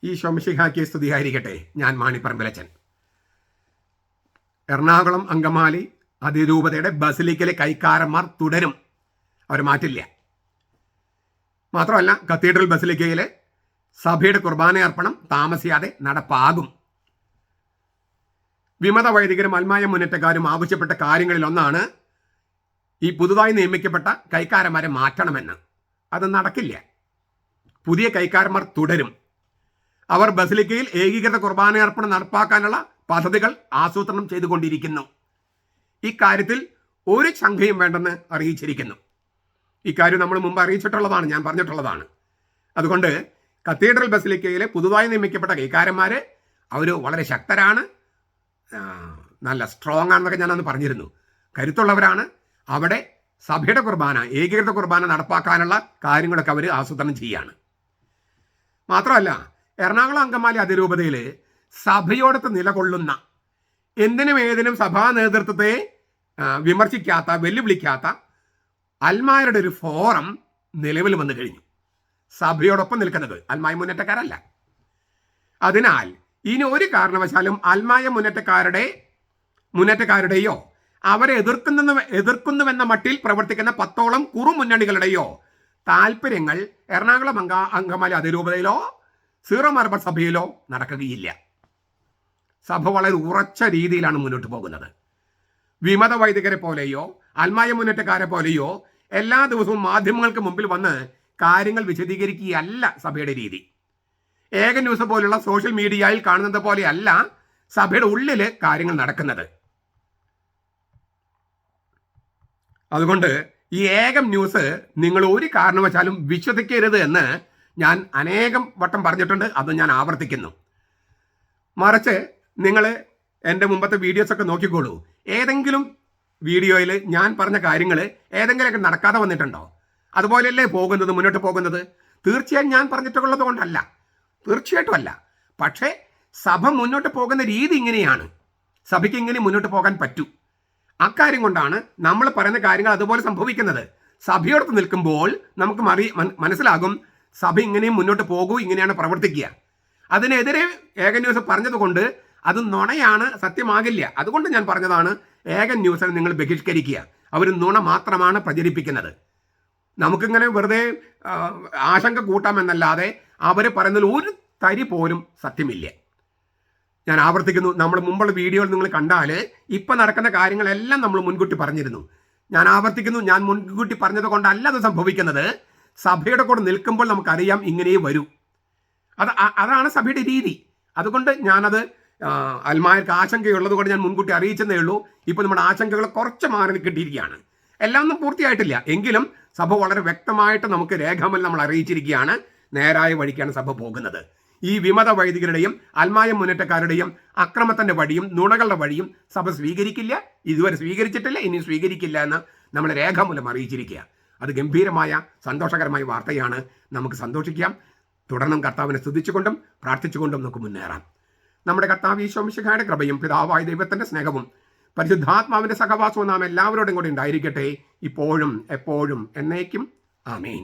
ഈ ശോമിശിഹായ്ക്ക് സ്തുതിയായിരിക്കട്ടെ. ഞാൻ മാണിപ്പറമ്പിലച്ചൻ. എറണാകുളം അങ്കമാലി അതിരൂപതയുടെ ബസിലിക്കയിലെ കൈക്കാരന്മാർ തുടരും, അവർ മാറ്റില്ല. മാത്രമല്ല, കത്തീഡ്രൽ ബസിലിക്കയിലെ സഭയുടെ കുർബാനയർപ്പണം താമസിയാതെ നടപ്പാകും. വിമത വൈദികരും അൽമായ മുന്നേറ്റക്കാരും ആവശ്യപ്പെട്ട കാര്യങ്ങളിലൊന്നാണ് ഈ പുതുതായി നിയമിക്കപ്പെട്ട കൈക്കാരന്മാരെ മാറ്റണമെന്ന്. അത് നടക്കില്ല. പുതിയ കൈക്കാരന്മാർ തുടരും. അവർ ബസിലിക്കയിൽ ഏകീകൃത കുർബാനയർപ്പണം നടപ്പാക്കാനുള്ള പദ്ധതികൾ ആസൂത്രണം ചെയ്തുകൊണ്ടിരിക്കുന്നു. ഇക്കാര്യത്തിൽ ഒരു ശങ്കയും വേണ്ടെന്ന് അറിയിച്ചിരിക്കുന്നു. ഇക്കാര്യം നമ്മൾ മുമ്പ് അറിയിച്ചിട്ടുള്ളതാണ്, ഞാൻ പറഞ്ഞിട്ടുള്ളതാണ്. അതുകൊണ്ട് കത്തീഡ്രൽ ബസിലിക്കയിലെ പുതുതായി നിയമിക്കപ്പെട്ട കൈക്കാരന്മാർ അവർ വളരെ ശക്തരാണ്, നല്ല സ്ട്രോങ് ആണെന്നൊക്കെ ഞാനന്ന് പറഞ്ഞിരുന്നു. കരുത്തുള്ളവരാണ്. അവിടെ സഭയുടെ കുർബാന, ഏകീകൃത കുർബാന നടപ്പാക്കാനുള്ള കാര്യങ്ങളൊക്കെ അവർ ആസൂത്രണം ചെയ്യുകയാണ്. മാത്രമല്ല, എറണാകുളം അങ്കമാലി അതിരൂപതയിൽ സഭയോടൊത്ത് നിലകൊള്ളുന്ന, എന്തിനും ഏതിനും സഭാ നേതൃത്വത്തെ വിമർശിക്കാത്ത, വെല്ലുവിളിക്കാത്ത അൽമായരുടെ ഒരു ഫോറം നിലവിൽ വന്നു കഴിഞ്ഞു. സഭയോടൊപ്പം നിൽക്കുന്നത് അൽമായ മുന്നേറ്റക്കാരല്ല. അതിനാൽ ഇനി ഒരു കാരണവശാലും അൽമായ മുന്നേറ്റക്കാരുടെയോ അവരെ എതിർക്കുന്നുവെന്ന മട്ടിൽ പ്രവർത്തിക്കുന്ന 10ഓളം കുറുമുന്നണികളുടെയോ താല്പര്യങ്ങൾ എറണാകുളം അങ്കമാലി അതിരൂപതയിലോ സീറോ മലബാർ സഭയിലോ നടക്കുകയില്ല. സഭ വളരെ ഉറച്ച രീതിയിലാണ് മുന്നോട്ട് പോകുന്നത്. വിമത വൈദികരെ പോലെയോ അൽമായ മുന്നേറ്റക്കാരെ പോലെയോ എല്ലാ ദിവസവും മാധ്യമങ്ങൾക്ക് മുമ്പിൽ വന്ന് കാര്യങ്ങൾ വിശദീകരിക്കുകയല്ല സഭയുടെ രീതി. ഏക ന്യൂസ് പോലുള്ള സോഷ്യൽ മീഡിയയിൽ കാണുന്നത് പോലെയല്ല സഭയുടെ ഉള്ളിൽ കാര്യങ്ങൾ നടക്കുന്നത്. അതുകൊണ്ട് ഈ ഏകം ന്യൂസ് നിങ്ങൾ ഒരു കാരണവശാലും വിശ്വസിക്കരുത് എന്ന് ഞാൻ അനേകം വട്ടം പറഞ്ഞിട്ടുണ്ട്. അത് ഞാൻ ആവർത്തിക്കുന്നു. മറിച്ച് നിങ്ങൾ എൻ്റെ മുമ്പത്തെ വീഡിയോസൊക്കെ നോക്കിക്കോളൂ. ഏതെങ്കിലും വീഡിയോയിൽ ഞാൻ പറഞ്ഞ കാര്യങ്ങൾ ഏതെങ്കിലുമൊക്കെ നടക്കാതെ വന്നിട്ടുണ്ടോ? അതുപോലെയല്ലേ പോകുന്നത്, മുന്നോട്ട് പോകുന്നത്? തീർച്ചയായും ഞാൻ പറഞ്ഞിട്ടുള്ളത് കൊണ്ടല്ല, തീർച്ചയായിട്ടും അല്ല. പക്ഷേ സഭ മുന്നോട്ട് പോകുന്ന രീതി ഇങ്ങനെയാണ്. സഭയ്ക്ക് ഇങ്ങനെ മുന്നോട്ട് പോകാൻ പറ്റൂ. അക്കാര്യം കൊണ്ടാണ് നമ്മൾ പറയുന്ന കാര്യങ്ങൾ അതുപോലെ സംഭവിക്കുന്നത്. സഭയോടൊത്ത് നിൽക്കുമ്പോൾ നമുക്ക് മനസ്സിലാകും സഭ ഇങ്ങനെയും മുന്നോട്ട് പോകൂ, ഇങ്ങനെയാണ് പ്രവർത്തിക്കുക. അതിനെതിരെ ഏക ന്യൂസ് പറഞ്ഞതുകൊണ്ട് അത് നുണയാണ്, സത്യമാകില്ല. അതുകൊണ്ട് ഞാൻ പറഞ്ഞതാണ്, ഏക ന്യൂസിനെ നിങ്ങൾ ബഹിഷ്കരിക്കുക. അവർ നുണ മാത്രമാണ് പ്രചരിപ്പിക്കുന്നത്. നമുക്കിങ്ങനെ വെറുതെ ആശങ്ക കൂട്ടാമെന്നല്ലാതെ അവർ പറയുന്നതിൽ ഒരു തരി പോലും സത്യമില്ല. ഞാൻ ആവർത്തിക്കുന്നു, നമ്മൾ മുമ്പുള്ള വീഡിയോയിൽ നിങ്ങൾ കണ്ടാൽ ഇപ്പം നടക്കുന്ന കാര്യങ്ങളെല്ലാം നമ്മൾ മുൻകൂട്ടി പറഞ്ഞിരുന്നു. ഞാൻ ആവർത്തിക്കുന്നു, ഞാൻ മുൻകൂട്ടി പറഞ്ഞത് കൊണ്ടല്ല അത് സംഭവിക്കുന്നത്. സഭയുടെ കൂടെ നിൽക്കുമ്പോൾ നമുക്കറിയാം ഇങ്ങനെയേ വരൂ. അതാണ് സഭയുടെ രീതി. അതുകൊണ്ട് ഞാനത് അൽമായർക്ക് ആശങ്കയുള്ളത് കൊണ്ട് ഞാൻ മുൻകൂട്ടി അറിയിച്ചതേ ഉള്ളൂ. ഇപ്പോൾ നമ്മുടെ ആശങ്കകൾ കുറച്ച് മാറി കിട്ടിയിരിക്കുകയാണ്. എല്ലാം ഒന്നും പൂർത്തിയായിട്ടില്ല, എങ്കിലും സഭ വളരെ വ്യക്തമായിട്ട് നമുക്ക് രേഖാമൂലം നമ്മൾ അറിയിച്ചിരിക്കുകയാണ്. നേരായ വഴിക്കാണ് സഭ പോകുന്നത്. ഈ വിമത വൈദികരുടെയും അൽമായ മുന്നേറ്റക്കാരുടെയും അക്രമത്തിന്റെ വഴിയും നുണകളുടെ വഴിയും സഭ സ്വീകരിക്കില്ല. ഇതുവരെ സ്വീകരിച്ചിട്ടില്ല, ഇനി സ്വീകരിക്കില്ല എന്ന് നമ്മൾ രേഖാമൂലം അറിയിച്ചിരിക്കുക. അത് ഗംഭീരമായ സന്തോഷകരമായ വാർത്തയാണ്. നമുക്ക് സന്തോഷിക്കാം. തുടർന്നും കർത്താവിനെ സ്തുതിച്ചുകൊണ്ടും പ്രാർത്ഥിച്ചുകൊണ്ടും നമുക്ക് മുന്നേറാം. നമ്മുടെ കർത്താവ് ഈശോ മിശിഹായുടെ കൃപയും പിതാവായ ദൈവത്തിന്റെ സ്നേഹവും പരിശുദ്ധാത്മാവിന്റെ സഹവാസവും നാം എല്ലാവരോടും കൂടി ഉണ്ടായിരിക്കട്ടെ, ഇപ്പോഴും എപ്പോഴും എന്നേക്കും. ആമേൻ.